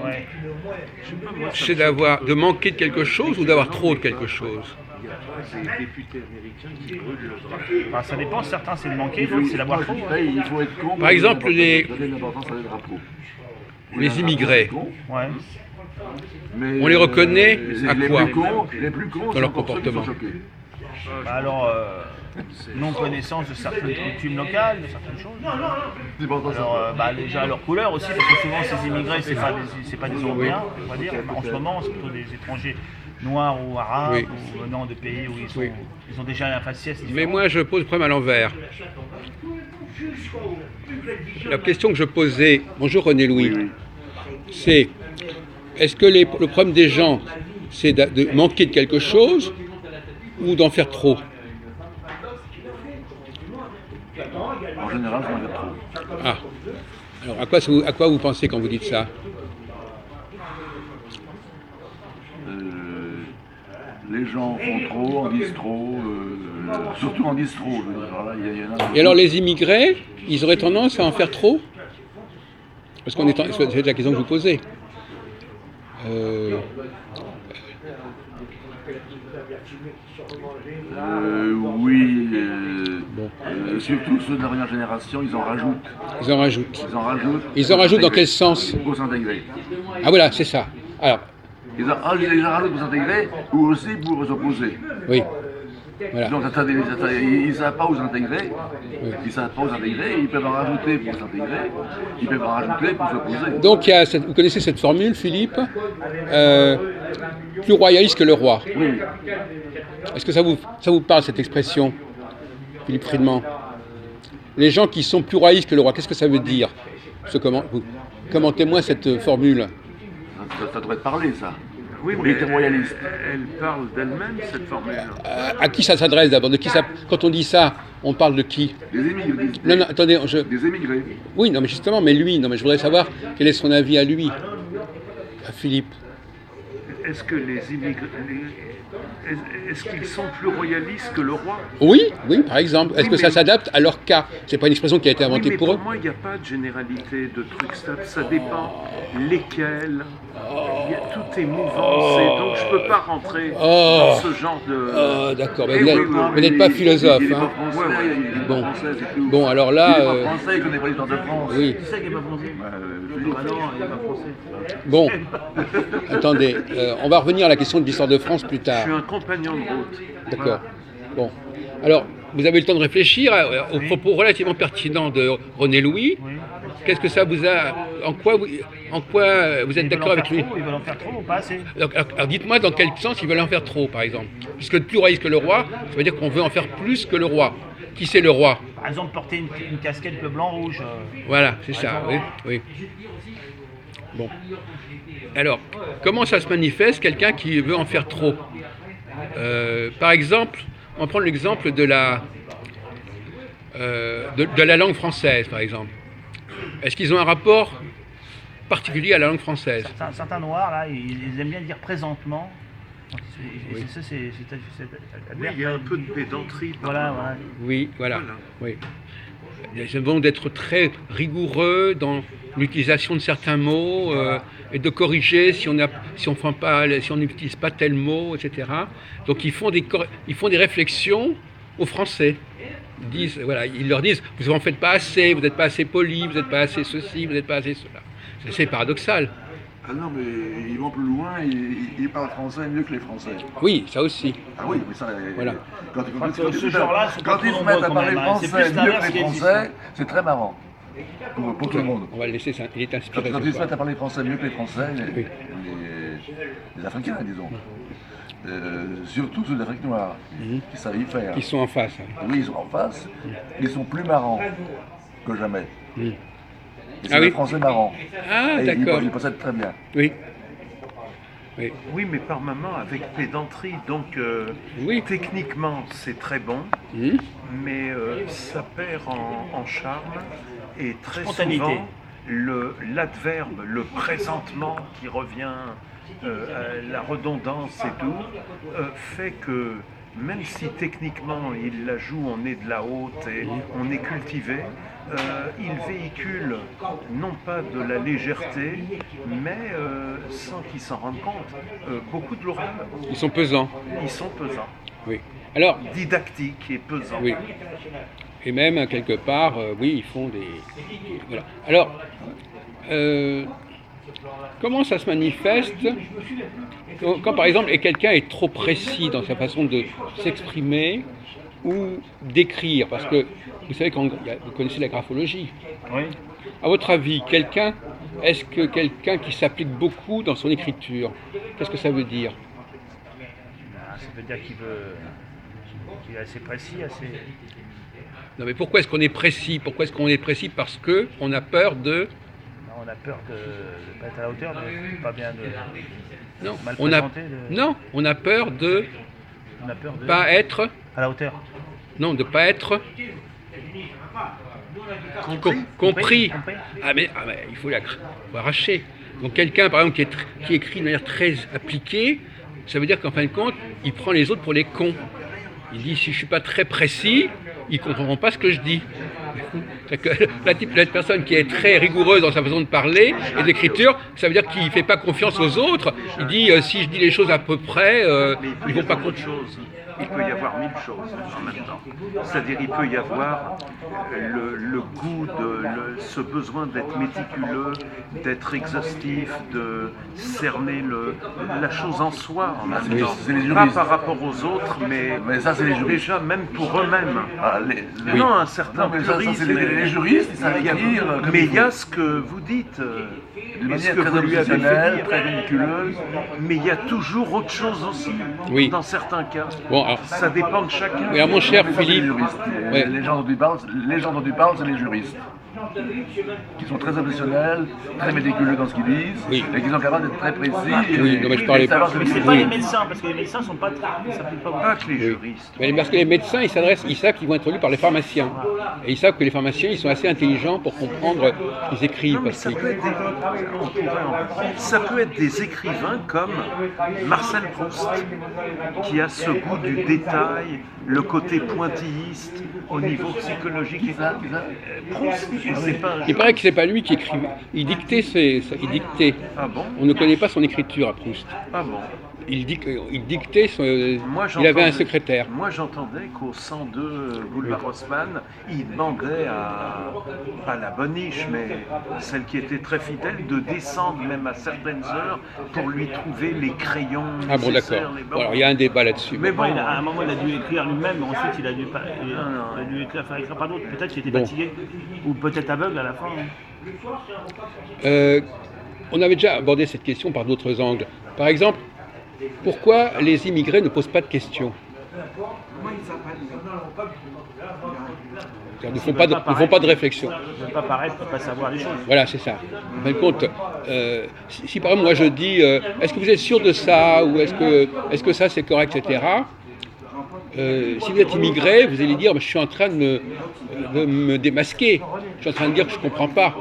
Ouais. Je sais pas, moi, ça C'est de manquer de quelque chose ou d'avoir trop de quelque chose? Il y a des députés américains qui brûlent le drapeau. Enfin, ça dépend, certains c'est le manquer, d'autres c'est l'avoir trop. Hein. Il faut être con. Par exemple, donner l'importance à les drapeaux. les immigrés, Ouais. Mais on les reconnaît à quoi les plus cons, dans leur comportement? Bah alors, non-connaissance de certaines coutumes locales, de certaines choses. Alors, déjà leur couleur aussi, parce que souvent ces immigrés, c'est pas des Européens, on va dire. En ce moment, c'est plutôt des étrangers noirs ou arabes, Oui. ou venant de pays où Oui. ils ont déjà un faciès différent. Mais moi, je pose le problème à l'envers. La question que je posais, bonjour René Louis, c'est est-ce que le problème des gens, c'est de manquer de quelque chose ou d'en faire trop? En général, j'en ai trop. Ah, alors à quoi vous pensez quand vous dites ça? Les gens font trop, en disent trop, surtout en disent trop. Je veux dire. Alors là, il y en a... Et alors les immigrés, ils auraient tendance à en faire trop? Parce qu'on c'est la question que je vous posais. Oui, Bon. surtout ceux de la dernière génération, ils en rajoutent. Ils en rajoutent. Ils en rajoutent. Ils en rajoutent dans quel sens? Pour s'intégrer. Ah voilà, c'est ça. Alors, Ils en rajoutent pour s'intégrer ou aussi pour s'opposer. oui. Voilà. Donc ils ne savent pas où s'intégrer. Ils ne savent pas où s'intégrer, ils peuvent en rajouter pour s'intégrer, ils peuvent en rajouter pour s'opposer. Donc vous connaissez cette formule, Philippe, plus royaliste que le roi. Oui. Est-ce que ça vous parle, cette expression, Philippe Friedman? Les gens qui sont plus royalistes que le roi, qu'est-ce que ça veut dire? Commentez-moi cette formule. Ça devrait te parler, ça. Oui, Pour mais les royalistes. elle parle d'elle-même, cette formule. À qui ça s'adresse d'abord? Quand on dit ça, on parle de qui? Des émigrés. Non, attendez, Des émigrés. oui, non, mais justement, je voudrais savoir quel est son avis à lui, à Philippe. Est-ce que les immigrés... Est-ce qu'ils sont plus royalistes que le roi? Oui, par exemple. Est-ce Oui, que ça mais- s'adapte à leur cas? C'est pas une expression qui a été Oui, inventée mais pour pour eux. moi, il n'y a pas de généralité de trucs. Ça dépend lesquels. Tout est mouvant. Donc, je ne peux pas rentrer dans ce genre de... Oh, d'accord. Mais Eh oui, oui, vous n'êtes pas philosophe. Il est Hein. pas français, il est Bon. pas français, c'est tout. Bon, alors Il là, est pas français, il connaît pas l'histoire de France. oui. Qui c'est qui n'est pas français? Philippe. Ah non, il n'est pas français. Bon, attendez, on va revenir à la question de l'histoire de France plus Je tard. suis un compagnon de route. D'accord. Bon. Alors, vous avez eu le temps de réfléchir aux propos relativement pertinents de René Louis. Oui. Qu'est-ce que ça vous a... En quoi vous êtes Ils veulent d'accord en avec faire lui? trop, ils veulent en faire trop ou pas assez? Alors, dites-moi dans quel sens ils veulent en faire trop, par exemple. Puisque plus royaliste que le roi, ça veut dire qu'on veut en faire plus que le roi. Qui c'est le roi? Par exemple, porter une casquette bleu, blanc, rouge. Voilà, c'est ça, oui. Bon. Alors, comment ça se manifeste, quelqu'un qui veut en faire trop? Par exemple, on va prendre l'exemple de la langue française, par exemple. Est-ce qu'ils ont un rapport particulier à la langue française? Certains noirs, là, ils aiment bien dire présentement. Oui. Oui, il y a un peu de pédanterie. par Voilà, moment. voilà. Oui, voilà. Voilà. Oui. Ils vont d'être très rigoureux dans l'utilisation de certains mots et de corriger si on n'utilise pas tel mot, etc. Donc ils font des réflexions aux Français. Ils leur disent vous en faites pas assez, vous n'êtes pas assez poli, vous n'êtes pas assez ceci, vous n'êtes pas assez cela. C'est paradoxal. Ah non, mais ils vont plus loin, ils parlent français mieux que les Français. Oui, ça aussi. Ah oui, mais ça... Voilà. Quand Ce genre-là, ils sont pas quand trop ils se nombreux mettent à quand parler même, hein. C'est français plus mieux l'inverse que qui les existe. Français, c'est très marrant. Pour tout le monde. On va le laisser, il est inspiré. Quand ce ils se soir. mettent à parler français mieux que les Français, Oui. les Africains, disons. Surtout ceux d'Afrique noire, qui savent y faire. Ils sont en face. Hein. Oui, ils sont en face, ils sont plus marrants que jamais. Et c'est Ah les oui. Français marrants. Ah, Et d'accord. ils possèdent très bien. Oui. Oui. Oui, mais par moment avec pédanterie. Donc, Oui. techniquement, c'est très bon, Mhm. mais ça perd en charme. Et très Spontanéité. souvent, l'adverbe, le présentement qui revient, la redondance et tout, fait que même si techniquement il la joue, on est de la haute et on est cultivé, il véhicule non pas de la légèreté, mais sans qu'ils s'en rendent compte, beaucoup de l'oral. Ils sont pesants. Ils sont pesants. Oui. Alors, Didactiques et pesants. oui. Et même, quelque part, oui, ils font des... Voilà. Alors, comment ça se manifeste quand, par exemple, quelqu'un est trop précis dans sa façon de s'exprimer ou d'écrire? Parce que vous savez, vous connaissez la graphologie. Oui. À votre avis, est-ce que quelqu'un qui s'applique beaucoup dans son écriture, qu'est-ce que ça veut dire? Ça veut dire qu'il est assez précis, assez... Non, mais pourquoi est-ce qu'on est précis? Pourquoi est-ce qu'on est précis? Parce qu'on a peur de... On a peur de ne pas être à la hauteur, de pas bien de Non, mal on a... présenter. Non, on a peur de On pas être... à la hauteur. Non, de pas être... Compris. Compris. Ah mais il faut arracher. Donc quelqu'un, par exemple, qui écrit de manière très appliquée, ça veut dire qu'en fin de compte, il prend les autres pour les cons. Il dit, si je ne suis pas très précis, ils ne comprendront pas ce que je dis. La personne qui est très rigoureuse dans sa façon de parler et d'écriture, ça veut dire qu'il ne fait pas confiance aux autres. Il dit, si je dis les choses à peu près, ils ne vont pas comprendre. Il peut y avoir 1000 choses en même temps. C'est-à-dire il peut y avoir le goût ce besoin d'être méticuleux, d'être exhaustif, de cerner la chose en soi en même temps. Pas par rapport aux autres, mais ça, c'est les juristes. Déjà même pour eux-mêmes. Non, un certain purisme. Ça, c'est les juristes, ils savent écrire. Mais il y a ce que vous dites. De manière très obsessionnelle, très ridiculeuse. Mais il y a toujours autre chose aussi, dans certains cas. Bon, alors, ça dépend de chacun. Oui, mon cher Mais ça, Philippe, les juristes. Ouais. Les gens dont tu parles, c'est les juristes. Qui sont très obsessionnels, très méticuleux dans ce qu'ils disent, Oui. et qui sont capables d'être très précis. Oui, non, mais je parlais pas. Mais c'est pas les médecins, parce que les médecins sont pas très... Ça pas Pas que les juristes. Mais parce que les médecins, ils savent qu'ils vont être lus par les pharmaciens. Et ils savent que les pharmaciens, ils sont assez intelligents pour comprendre ce qu'ils écrivent. Non, mais ça peut être des écrivains comme Marcel Proust, qui a ce goût du détail, le côté pointilliste au niveau psychologique. Proust, c'est pas un Il paraît que c'est pas lui qui écrivait. Il dictait. Ah bon? On ne connaît pas son écriture à Proust. Ah bon? Il dictait. Il avait un secrétaire. Moi, j'entendais qu'au 102 boulevard Haussmann, il demandait pas la boniche, mais celle qui était très fidèle, de descendre même à certaines heures pour lui trouver les crayons. Ah bon, d'accord. Bon, alors il y a un débat là-dessus. Mais bon, à un moment, il a dû écrire lui-même, mais ensuite, il a dû faire écrire par d'autres. Peut-être qu'il était fatigué, ou peut-être aveugle à la fin. On avait déjà abordé cette question par d'autres angles. Par exemple, pourquoi les immigrés ne posent pas de questions? Ils ne font pas de réflexion. Ils ne veulent pas paraître, ne pas savoir les choses. Voilà, c'est ça. En fin de compte, si par exemple moi je dis est-ce que vous êtes sûr de ça, ou est-ce que ça c'est correct, etc. Si vous êtes immigré, vous allez dire je suis en train de me démasquer. Je suis en train de dire que je ne comprends pas.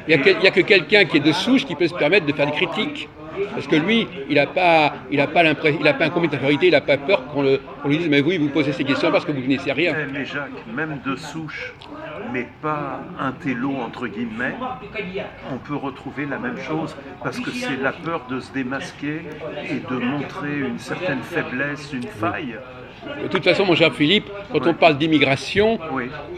Il n'y a que quelqu'un qui est de souche qui peut se permettre de faire des critiques. Parce que lui, il n'a pas un comité d'infériorité, il n'a pas peur qu'on lui dise mais oui, vous posez ces questions parce que vous ne connaissez rien. Mais Jacques, même de souche, mais pas un télo entre guillemets, on peut retrouver la même chose parce que c'est la peur de se démasquer et de montrer une certaine faiblesse, une faille. De toute façon, mon cher Philippe, quand on parle d'immigration,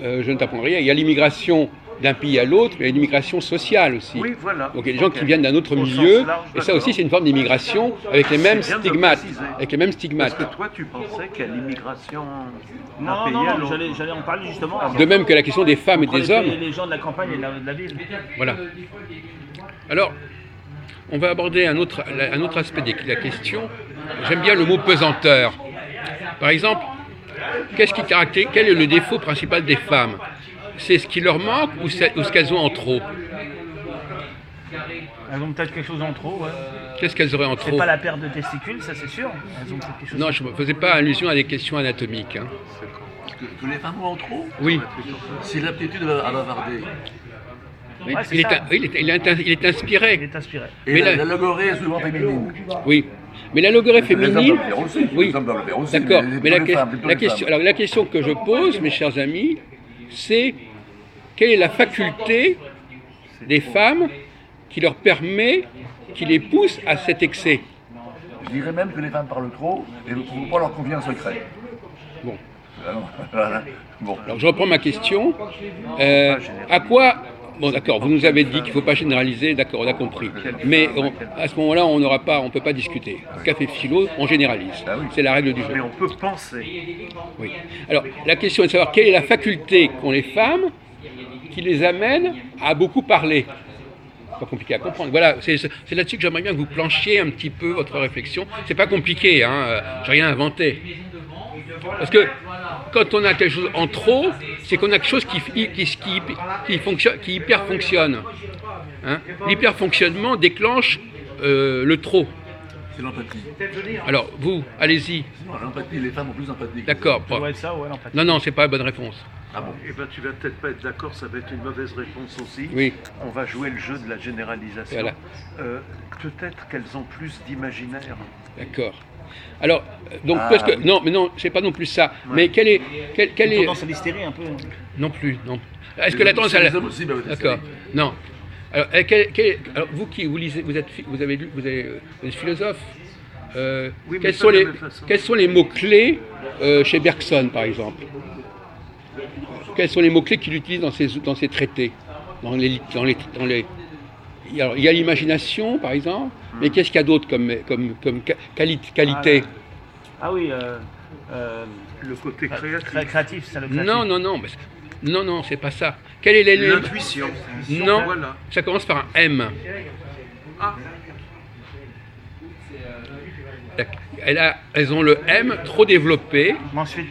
je ne t'apprends rien, il y a l'immigration d'un pays à l'autre, mais il y a une immigration sociale aussi. Oui, voilà. Donc il y a des gens qui viennent d'un autre milieu, et ça aussi c'est une forme d'immigration avec les mêmes stigmates. Parce que toi tu pensais qu'il y a l'immigration d'un pays à l'autre. J'allais en parler justement. De même que la question des femmes et des hommes. Les gens de la campagne et de la ville. Voilà. Alors, on va aborder un autre aspect de la question. J'aime bien le mot pesanteur. Par exemple, quel est le défaut principal des femmes? C'est ce qui leur manque ou ce qu'elles ont en trop? Elles ont peut-être quelque chose en trop, ouais. Qu'est-ce qu'elles auraient en trop? C'est pas la perte de testicules, ça c'est sûr. Elles ont quelque chose. Non, je ne faisais pas allusion à des questions anatomiques. Hein. Que les femmes ont en trop? Oui. C'est l'aptitude à bavarder. Oui, il est inspiré. Il est inspiré. Et la logorée est souvent féminine. Oui. Mais la logorée féminine. Les hommes doivent le faire aussi. Oui. Les hommes doivent le faire aussi. D'accord. Mais la question. question que je pose, mes chers amis, c'est quelle est la faculté des femmes qui leur permet, qui les pousse à cet excès. Je dirais même que les femmes parlent trop et ne trouvent pas leur confier un secret. Bon. Voilà. Bon. Alors je reprends ma question. À quoi... Bon d'accord, vous nous avez dit qu'il ne faut pas généraliser, d'accord, on a compris. Mais à ce moment-là, on ne peut pas discuter. Café philo, on généralise. Ah oui. C'est la règle du jeu. Mais on peut penser. Oui. Alors la question est de savoir quelle est la faculté qu'ont les femmes qui les amène à beaucoup parler. Pas compliqué à comprendre. Voilà, c'est là-dessus que j'aimerais bien que vous planchiez un petit peu votre réflexion. C'est pas compliqué, hein, j'ai rien inventé. Parce que quand on a quelque chose en trop, c'est qu'on a quelque chose qui hyper fonctionne. Hein. L'hyperfonctionnement déclenche le trop. C'est l'empathie. Alors, vous, allez-y. Non, l'empathie, les femmes ont plus d'empathie. D'accord. Ça doit être ça, ouais, l'empathie. Non, c'est pas la bonne réponse. Ah bon. Eh ben, tu vas peut-être pas être d'accord, ça va être une mauvaise réponse aussi. Oui. On va jouer le jeu de la généralisation. Voilà. Peut-être qu'elles ont plus d'imaginaire. D'accord. Alors, donc, parce que, non, mais non, c'est pas non plus ça. Ouais. Mais quelle est... Une tendance à l'hystérie, un peu. Non plus, non. Est-ce que la tendance à la... D'accord. Non. Alors, alors, vous qui vous lisez, vous êtes philosophe. Oui, quels sont les mots-clés chez Bergson, par exemple? Quels sont les mots-clés qu'il utilise dans ses traités? Alors, il y a l'imagination, par exemple, mais qu'est-ce qu'il y a d'autre comme qualité? Ah oui, le côté créatif. Créatif, c'est le créatif. Non, c'est pas ça. Quel est l'élément? L'intuition. Non, voilà. Ça commence par un M. Ah. Elles ont le M trop développé. Mensuel.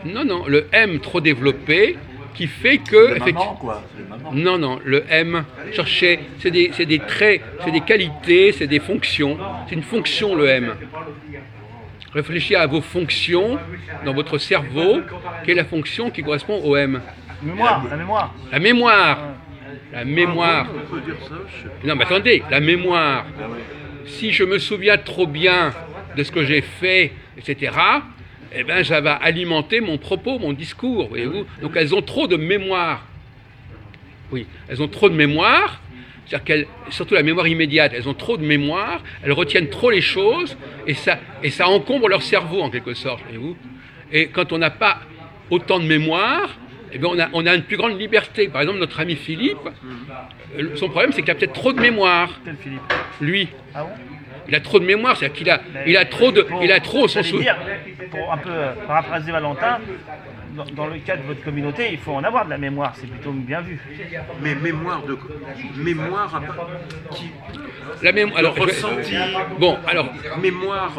Non, le M trop développé qui fait que... Le maman, quoi. Non, le M, cherchez, c'est des traits, c'est des qualités, c'est des fonctions. C'est une fonction, le M. Réfléchissez à vos fonctions dans votre cerveau. Quelle est la fonction qui correspond au M? La mémoire. La mémoire. On peut dire ça. Non, mais attendez, la mémoire. Si je me souviens trop bien de ce que j'ai fait, etc., eh bien, ça va alimenter mon propos, mon discours, voyez-vous. Donc, elles ont trop de mémoire. Oui, elles ont trop de mémoire, c'est-à-dire surtout la mémoire immédiate, elles ont trop de mémoire, elles retiennent trop les choses, et ça encombre leur cerveau, en quelque sorte, voyez-vous. Et quand on n'a pas autant de mémoire, eh bien, on a une plus grande liberté. Par exemple, notre ami Philippe, son problème, c'est qu'il a peut-être trop de mémoire. Quel Philippe? Lui. Ah bon? Il a trop de mémoire, c'est-à-dire qu'il a trop son souvenir. Pour un peu paraphraser Valentin, dans le cas de votre communauté, il faut en avoir de la mémoire, c'est plutôt bien vu. Mais mémoire la mémoire, alors, ressenti. Bon, alors. Mémoire,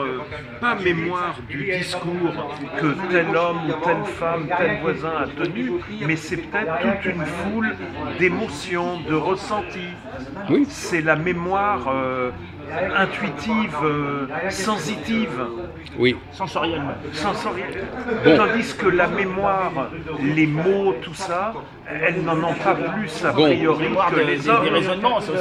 pas mémoire du discours que tel homme ou telle femme, tel voisin a tenu, mais c'est peut-être toute une foule d'émotions, de ressentis. Oui. C'est la mémoire intuitive, sensitive. Oui. Sensorielle. Bon. Tandis que la mémoire, les mots, tout ça, elles n'en ont pas plus a priori que les hommes.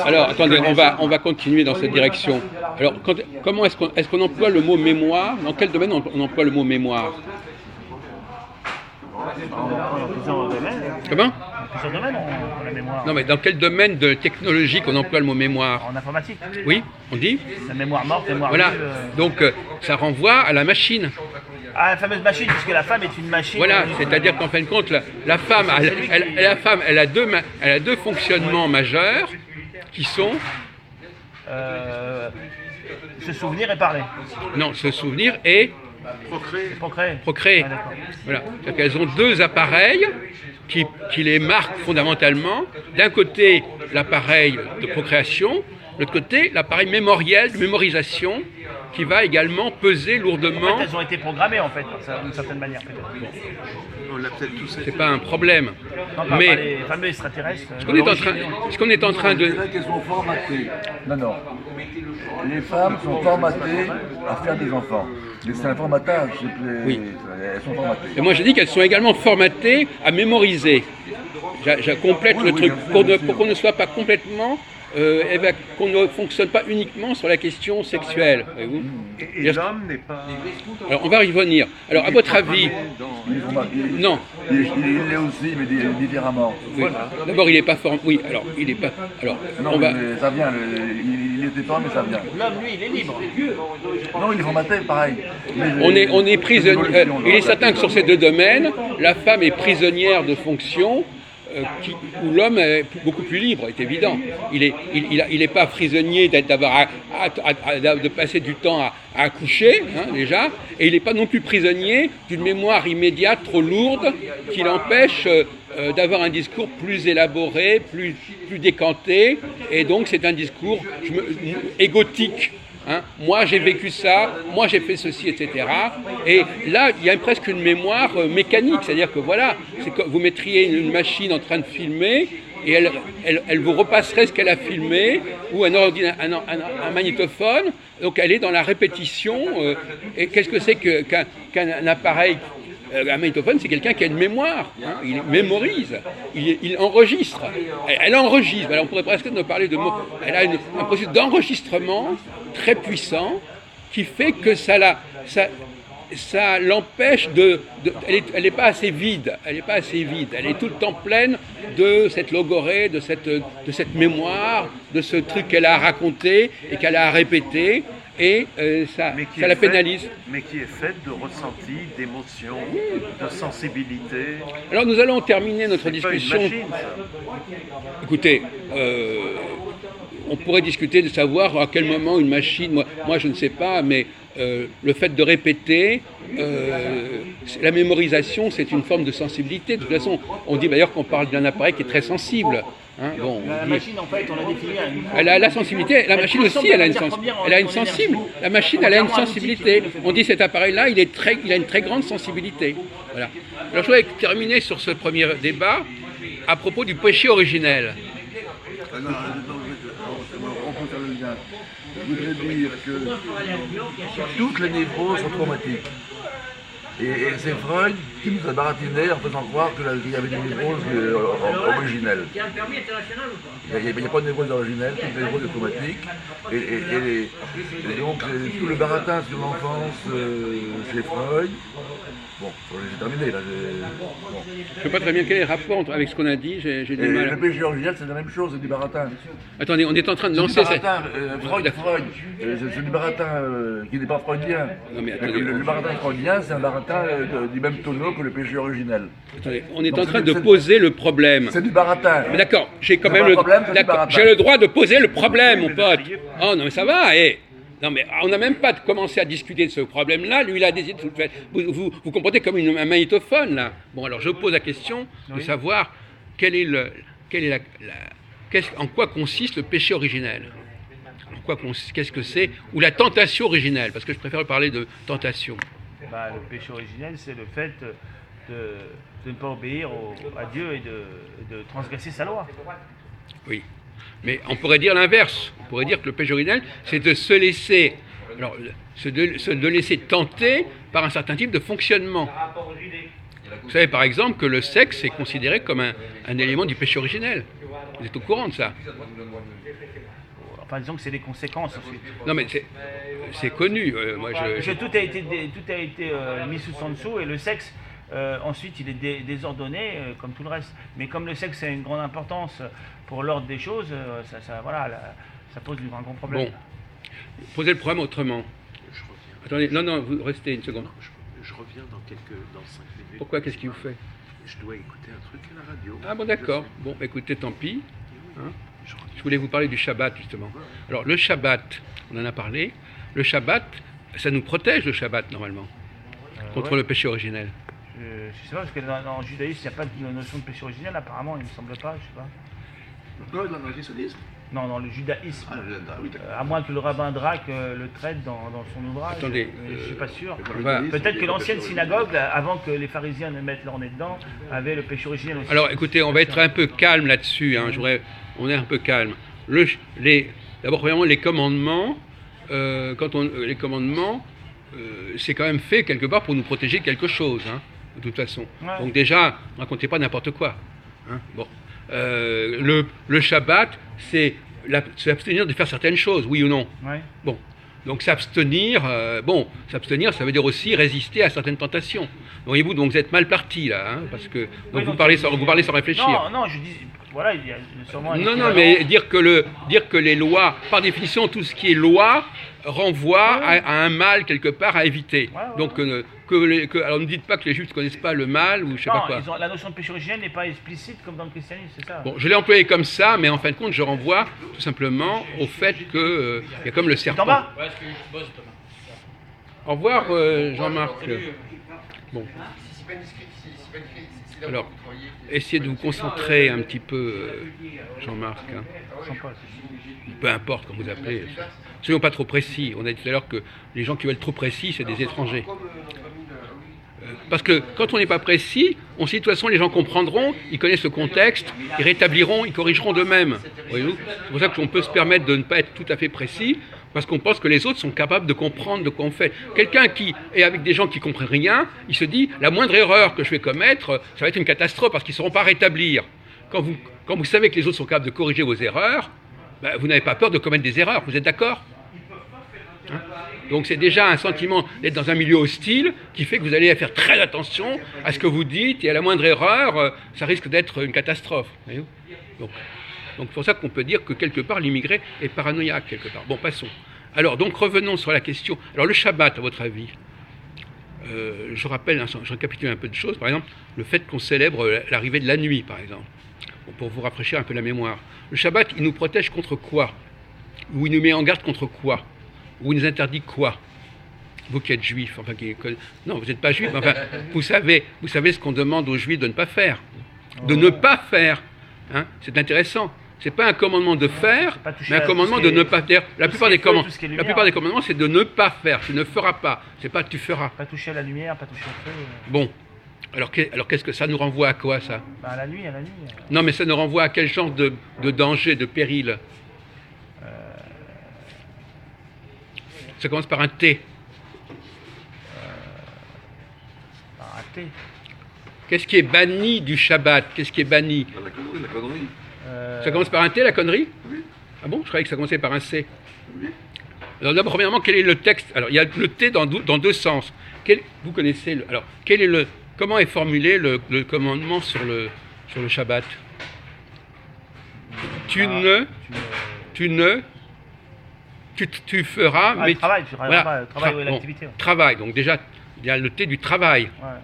Alors, attendez, on va continuer dans cette direction. Alors, comment est-ce qu'on emploie le mot mémoire? Dans quel domaine on emploie le mot mémoire? Dans plusieurs domaines. Comment? Dans plusieurs domaines, on a la mémoire. Non, mais dans quel domaine de technologique on emploie le mot mémoire? En informatique. Oui, on dit? La mémoire morte, mémoire voilà. vive. Donc, ça renvoie à la machine. À la fameuse machine, puisque la femme est une machine. Voilà, c'est-à-dire qu'en fin de compte, la femme, elle a deux fonctionnements majeurs qui sont... se souvenir et parler. Non, se souvenir et... Procréer. Ah, voilà. C'est-à-dire qu'elles ont deux appareils qui les marquent fondamentalement. D'un côté, l'appareil de procréation, de l'autre côté, l'appareil mémoriel, de mémorisation, qui va également peser lourdement. En fait, elles ont été programmées, en fait, d'une certaine manière, peut-être. On l'a peut-être tous. C'est pas un problème. Non, mais les fameux extraterrestres. Ce qu'on est en train de... Je dirais qu'elles sont formatées. Non. Les femmes sont formatées à faire des enfants. C'est un formatage. Oui. Elles sont formatées. Et moi, je dis qu'elles sont également formatées à mémoriser. Je complète le truc pour qu'on ne soit pas complètement qu'on ne fonctionne pas uniquement sur la question sexuelle. Voyez-vous. Et l'homme n'est pas... Alors, on va y revenir. Alors, à votre avis... Non. Il l'est aussi, mais différemment. Oui. D'abord, il n'est pas formé. Oui, alors, il n'est pas... Alors, Non, on va... mais ça vient, il était pas, mais ça vient. L'homme, lui, il est libre. Non, il est formaté, pareil. On est prisonnier. Il est certain que sur ces deux domaines, la femme est prisonnière de fonctions où l'homme est beaucoup plus libre, c'est évident. Il n'est pas prisonnier de passer du temps à accoucher, hein, déjà, et il n'est pas non plus prisonnier d'une mémoire immédiate trop lourde qui l'empêche d'avoir un discours plus élaboré, plus décanté, et donc c'est un discours égotique. Hein, moi j'ai vécu ça, moi j'ai fait ceci, etc. Et là, il y a presque une mémoire mécanique, c'est-à-dire que voilà, c'est que vous mettriez une machine en train de filmer et elle vous repasserait ce qu'elle a filmé, ou un magnétophone, donc elle est dans la répétition. Et qu'est-ce que c'est qu'un appareil? Un magnétophone, c'est quelqu'un qui a une mémoire, hein, il mémorise, il enregistre. Elle enregistre, alors on pourrait presque nous parler de mots. Elle a un processus d'enregistrement très puissant qui fait que ça l'empêche elle n'est pas assez vide, elle est tout le temps pleine de cette logorée, de cette mémoire, de ce truc qu'elle a raconté et qu'elle a répété. Et ça la pénalise. Mais qui est faite de ressentis, d'émotions, de sensibilité. Alors nous allons terminer notre discussion. Pas une machine, ça. Écoutez, on pourrait discuter de savoir à quel moment une machine, moi je ne sais pas, mais le fait de répéter, la mémorisation, c'est une forme de sensibilité. De toute façon, on dit d'ailleurs qu'on parle d'un appareil qui est très sensible. Hein, bon, La machine, en fait, on l'a définie à une... Elle a la sensibilité, la machine aussi, elle a une sensible. La machine, elle a une sensibilité. On dit cet appareil-là, il a une très grande sensibilité. Voilà. Alors je voudrais terminer sur ce premier débat à propos du péché originel. On peut faire le lien. Je voudrais dire que toutes les névroses sont traumatiques. Et c'est Freud qui nous a baratiné en faisant croire qu'il y avait des névroses originelles. Il n'y a pas de névrose originelle, toutes les névroses sont traumatiques. Et donc tout le baratin sur l'enfance chez Freud. Bon, j'ai terminé là. Bon. Je ne sais pas très bien quel est le rapport avec ce qu'on a dit, j'ai du mal. Le péché originel, c'est la même chose, c'est du baratin. Attendez, on est en train de lancer cette... Freud, c'est du baratin qui n'est pas freudien. Non, mais attendez. Le baratin freudien, c'est un baratin du même tonneau que le péché originel. Attendez, on est en train de poser le problème. C'est du baratin. Mais d'accord, j'ai quand C'est même pas un problème, c'est du baratin. j'ai le droit de poser le problème, mon pote. Oh non, mais ça va, Non, mais on n'a même pas commencé à discuter de ce problème-là. Lui, il a décidé de tout faire. Vous comprenez comme un magnétophone, là. Bon, alors je pose la question de savoir en quoi consiste le péché originel. Qu'est-ce que c'est? Ou la tentation originelle, parce que je préfère parler de tentation. Le péché originel, c'est le fait de ne pas obéir à Dieu et de transgresser sa loi. Oui. Mais on pourrait dire l'inverse. On pourrait dire que le péché originel, c'est de se laisser, de laisser tenter par un certain type de fonctionnement. Vous savez par exemple que le sexe est considéré comme un élément du péché originel. Vous êtes au courant de ça? Enfin, disons que c'est des conséquences ensuite. Non, mais c'est connu. Tout a été mis sous son dessous et le sexe, ensuite, il est désordonné comme tout le reste. Mais comme le sexe a une grande importance pour l'ordre des choses, ça pose un grand problème. Bon, posez le problème autrement. Attendez, non, vous restez une seconde. Je reviens dans 5 minutes. Pourquoi? Qu'est-ce qu'il vous fait? Je dois écouter un truc à la radio. Ah bon, d'accord. Bon, écoutez, tant pis. Hein. Je voulais vous parler du Shabbat, justement. Alors, le Shabbat, on en a parlé. Le Shabbat, ça nous protège, le Shabbat, normalement, contre le péché originel. Je ne sais pas, parce que dans le judaïsme, il n'y a pas de notion de péché originel, apparemment, il ne me semble pas, je ne sais pas. Dans le christianisme? Non, dans le judaïsme. Oui, d'accord. À moins que le rabbin Drac le traite dans son ouvrage. Attendez, je ne suis pas sûr. Voilà. Peut-être que l'ancienne synagogue, avant que les pharisiens ne mettent leur nez dedans, avait le péché originel aussi. Alors écoutez, on va être un peu calme là-dessus. Hein. On est un peu calme. D'abord, premièrement, les commandements, c'est quand même fait quelque part pour nous protéger de quelque chose, hein, de toute façon. Ouais. Donc déjà, ne racontez pas n'importe quoi. Hein. Bon. Le Shabbat, c'est s'abstenir de faire certaines choses, oui ou non? Ouais. Bon. Donc s'abstenir, s'abstenir, ça veut dire aussi résister à certaines tentations. Voyez-vous, donc vous êtes mal parti là, hein, parce que donc vous parlez sans réfléchir. Non, je dis, voilà, il y a sûrement... Non, mais dire que les lois, par définition, tout ce qui est loi renvoie à un mal quelque part à éviter. Ouais. Donc alors ne dites pas que les Juifs ne connaissent pas le mal ou je sais pas quoi. La notion de péché originel n'est pas explicite comme dans le christianisme, c'est ça? Bon, je l'ai employé comme ça, mais en fin de compte, je renvoie tout simplement au fait que il y a comme le serpent. Au revoir, Jean-Marc. Bon. Alors, essayez de vous concentrer un petit peu, Jean-Marc. Hein. Peu importe comment vous appelez. Soyons pas trop précis. On a dit tout à l'heure que les gens qui veulent être trop précis, c'est des étrangers. Parce que quand on n'est pas précis, on se dit de toute façon les gens comprendront, ils connaissent le contexte, ils rétabliront, ils corrigeront d'eux-mêmes. Voyez-vous ? C'est pour ça qu'on peut se permettre de ne pas être tout à fait précis, parce qu'on pense que les autres sont capables de comprendre de quoi on fait. Quelqu'un qui est avec des gens qui ne comprennent rien, il se dit la moindre erreur que je vais commettre, ça va être une catastrophe parce qu'ils ne sauront pas rétablir. Quand vous savez que les autres sont capables de corriger vos erreurs, ben, vous n'avez pas peur de commettre des erreurs, vous êtes d'accord ? Hein ? Donc c'est déjà un sentiment d'être dans un milieu hostile qui fait que vous allez faire très attention à ce que vous dites et à la moindre erreur, ça risque d'être une catastrophe. Donc c'est pour ça qu'on peut dire que quelque part l'immigré est paranoïaque quelque part. Bon, passons. Alors donc revenons sur la question. Alors le Shabbat, à votre avis, je rappelle, je récapitule un peu de choses. Par exemple, le fait qu'on célèbre l'arrivée de la nuit, par exemple, pour vous rafraîchir un peu la mémoire. Le Shabbat, il nous protège contre quoi? Ou il nous met en garde contre quoi? Ou il nous interdit quoi? Vous qui êtes juif, enfin non, vous n'êtes pas juif, enfin, vous savez ce qu'on demande aux juifs de ne pas faire. De ne pas faire. Hein, c'est intéressant. C'est pas un commandement de faire, mais un commandement de ne pas faire. La plupart des commandements, c'est de ne pas faire. Tu ne feras pas. C'est pas tu feras. Pas toucher à la lumière, pas toucher au feu. Bon. Alors qu'est-ce que ça nous renvoie à quoi, ça? À la nuit, Non, mais ça nous renvoie à quel genre de danger, de péril? Ça commence par un T. Par un T. Qu'est-ce qui est banni du Shabbat? Qu'est-ce qui est banni? La connerie. Ça commence par un T, la connerie? Oui. Ah bon? Je croyais que ça commençait par un C. Oui. Alors d'abord, premièrement, quel est le texte? Alors, il y a le T dans deux sens. Vous connaissez alors, comment est formulé le commandement sur le Shabbat? Tu feras, mais travail, l'activité. Travail, donc déjà, il y a le T du travail. Ouais.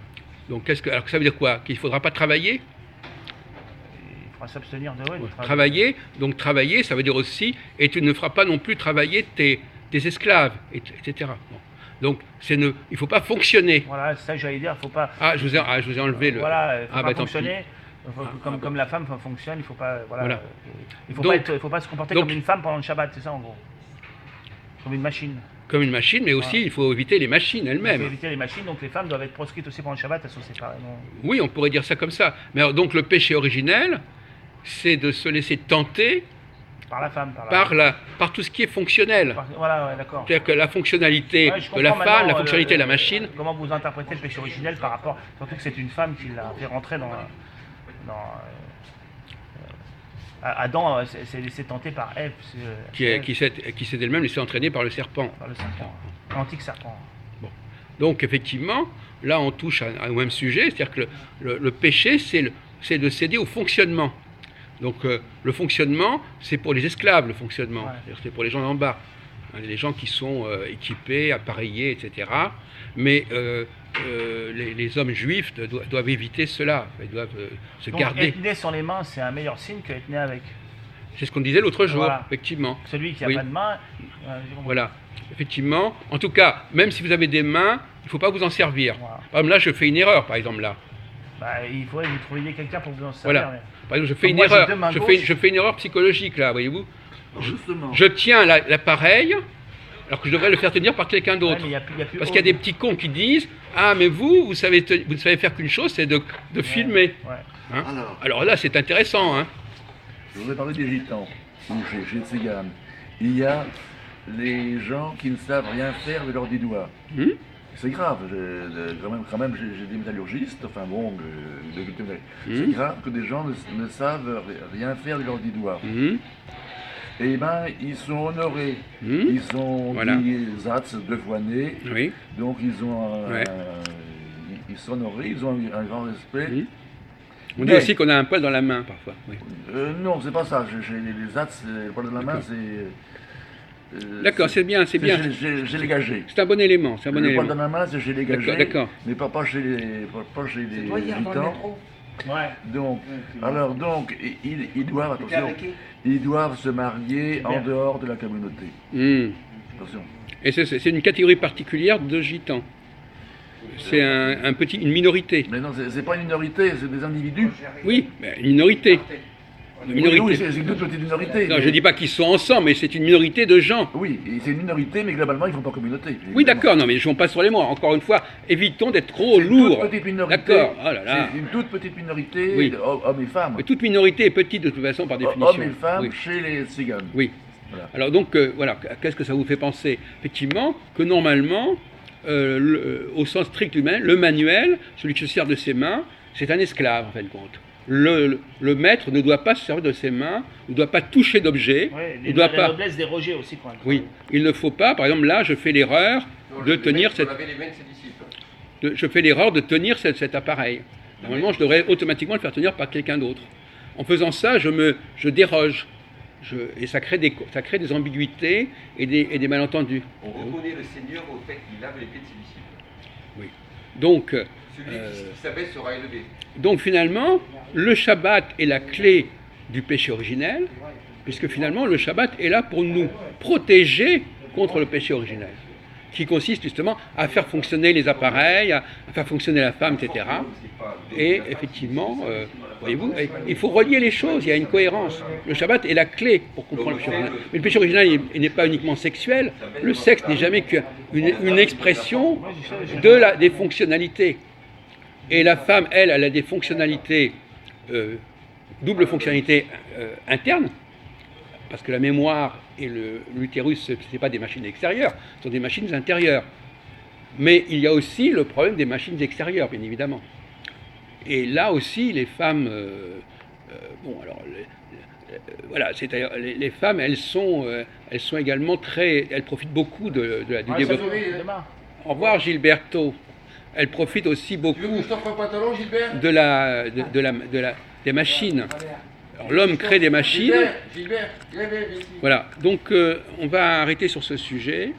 Donc, alors ça veut dire quoi? Qu'il ne faudra pas travailler? Il faudra s'abstenir de travailler. Donc, travailler, ça veut dire aussi, et tu ne feras pas non plus travailler tes esclaves, etc. Bon. Donc, il ne faut pas fonctionner. Voilà, c'est ça que j'allais dire, il ne faut pas... je vous ai enlevé le... Voilà, il ne faut pas fonctionner. Comme la femme fonctionne, il ne faut pas... Voilà. Il ne faut pas se comporter comme une femme pendant le Shabbat, c'est ça en gros. Comme une machine. Comme une machine, mais aussi il faut éviter les machines elles-mêmes. Il faut éviter les machines, donc les femmes doivent être proscrites aussi pendant le Shabbat, elles sont séparées. Oui, on pourrait dire ça comme ça. Mais alors, donc le péché originel, c'est de se laisser tenter par la femme, par tout ce qui est fonctionnel. Voilà, ouais, d'accord. C'est-à-dire que la fonctionnalité de la femme, la fonctionnalité de la machine. Comment vous interprétez le péché originel par rapport, surtout que c'est une femme qui l'a fait rentrer dans Adam s'est laissé tenter par Ève. Qui s'est elle-même laissé entraîner par le serpent. Par le serpent, l'antique serpent. Bon. Donc effectivement, là on touche au même sujet, c'est-à-dire que le péché, c'est de céder au fonctionnement. Donc le fonctionnement, c'est pour les esclaves, le fonctionnement. Ouais. C'est pour les gens en bas. Les gens qui sont équipés, appareillés, etc. Mais les hommes juifs doivent éviter cela, ils doivent se garder. Être né sans les mains, c'est un meilleur signe qu'être né avec. C'est ce qu'on disait l'autre jour, effectivement. Celui qui n'a pas de main. Voilà, effectivement. En tout cas, même si vous avez des mains, il ne faut pas vous en servir. Voilà. Par exemple, là, je fais une erreur, par exemple, là. Il faudrait que vous trouviez quelqu'un pour vous en servir. Voilà. Par exemple, je fais une erreur. Je fais une erreur psychologique, là, voyez-vous. Je tiens l'appareil, alors que je devrais le faire tenir par quelqu'un d'autre. Parce qu'il y a des petits cons qui disent « Ah, mais vous ne savez faire qu'une chose, c'est de filmer. Ouais. » Hein? Alors là, c'est intéressant. Hein? Je voudrais parler des gitans, chez les tziganes. Il y a les gens qui ne savent rien faire de leurs 10 doigts. C'est grave. Quand même, j'ai des métallurgistes, enfin bon, c'est grave que des gens ne savent rien faire de leurs 10 doigts. et ben ils sont honorés. Ils sont Voilà. dits Zats, 2 fois nés, Oui. donc ils ont Ouais. ils sont honorés, ils ont un grand respect. On dit Mais- aussi qu'on a un poil dans la main parfois. Oui. Non, c'est pas ça. Les Zats, le poil de la main, D'accord. c'est. D'accord, c'est bien, c'est bien. J'ai les gagé. C'est un bon élément, c'est un bon Le élément. poil de la main, c'est chez les gagés. D'accord. Mais pas chez les gitans. Ouais. Donc, ils doivent, attention, ils doivent se marier en dehors de la communauté. Attention. Et c'est une catégorie particulière de gitans. C'est une minorité. Mais non, c'est pas une minorité, c'est des individus. Oui, mais une minorité. Une minorité. Oui, c'est une toute petite minorité. Non, je ne dis pas qu'ils sont ensemble, mais c'est une minorité de gens. Oui, et c'est une minorité, mais globalement, ils font pas communauté. Oui, évidemment. d'accord, non, mais je ne pas sur les mots. Encore une fois, évitons d'être trop C'est une lourds. toute petite minorité. D'accord, oh là là. C'est une toute petite minorité, Oui. hommes et femmes. Mais toute minorité est petite de toute façon par définition. Hommes et femmes Oui. chez les tziganes. Oui. Voilà. Alors donc, voilà, qu'est-ce que ça vous fait penser? Effectivement, que normalement, au sens strict humain, le manuel, celui qui se sert de ses mains, c'est un esclave en fin de compte. Le maître ne doit pas se servir de ses mains, ne doit pas toucher d'objets, Ouais, ne doit la pas. noblesse déroger aussi quand même. Oui, il ne faut pas. Par exemple, là, je fais l'erreur de tenir cette. On avait les mains de ses disciples. Je fais l'erreur de tenir cet appareil. Normalement, je devrais automatiquement le faire tenir par quelqu'un d'autre. En faisant ça, je déroge. Et ça crée des ambiguïtés et des malentendus. On reconnaît le Seigneur au fait qu'il lave les pieds de ses disciples. Oui. Donc, Celui qui s'abaisse sera élevé. donc finalement, le Shabbat est la clé du péché originel, puisque finalement le Shabbat est là pour nous protéger contre le péché originel, qui consiste justement à faire fonctionner les appareils, à faire fonctionner la femme, etc. Et effectivement, voyez-vous, il faut relier les choses, il y a une cohérence. Le Shabbat est la clé pour comprendre le péché originel. Mais le péché originel il n'est pas uniquement sexuel, le sexe n'est jamais qu'une expression des fonctionnalités. Et la femme, elle a des fonctionnalités, double fonctionnalité interne, parce que la mémoire et l'utérus, ce n'est pas des machines extérieures, ce sont des machines intérieures. Mais il y a aussi le problème des machines extérieures, bien évidemment. Et là aussi, les femmes, bon, alors, voilà, c'est-à-dire les femmes, elles sont également elles profitent beaucoup du développement. Au revoir Gilberto. Elles profitent aussi beaucoup Tu veux que je t'offre un pantalon, Gilbert? des machines. Alors l'homme crée des machines. Gilbert, viens ici. Voilà, donc on va arrêter sur ce sujet.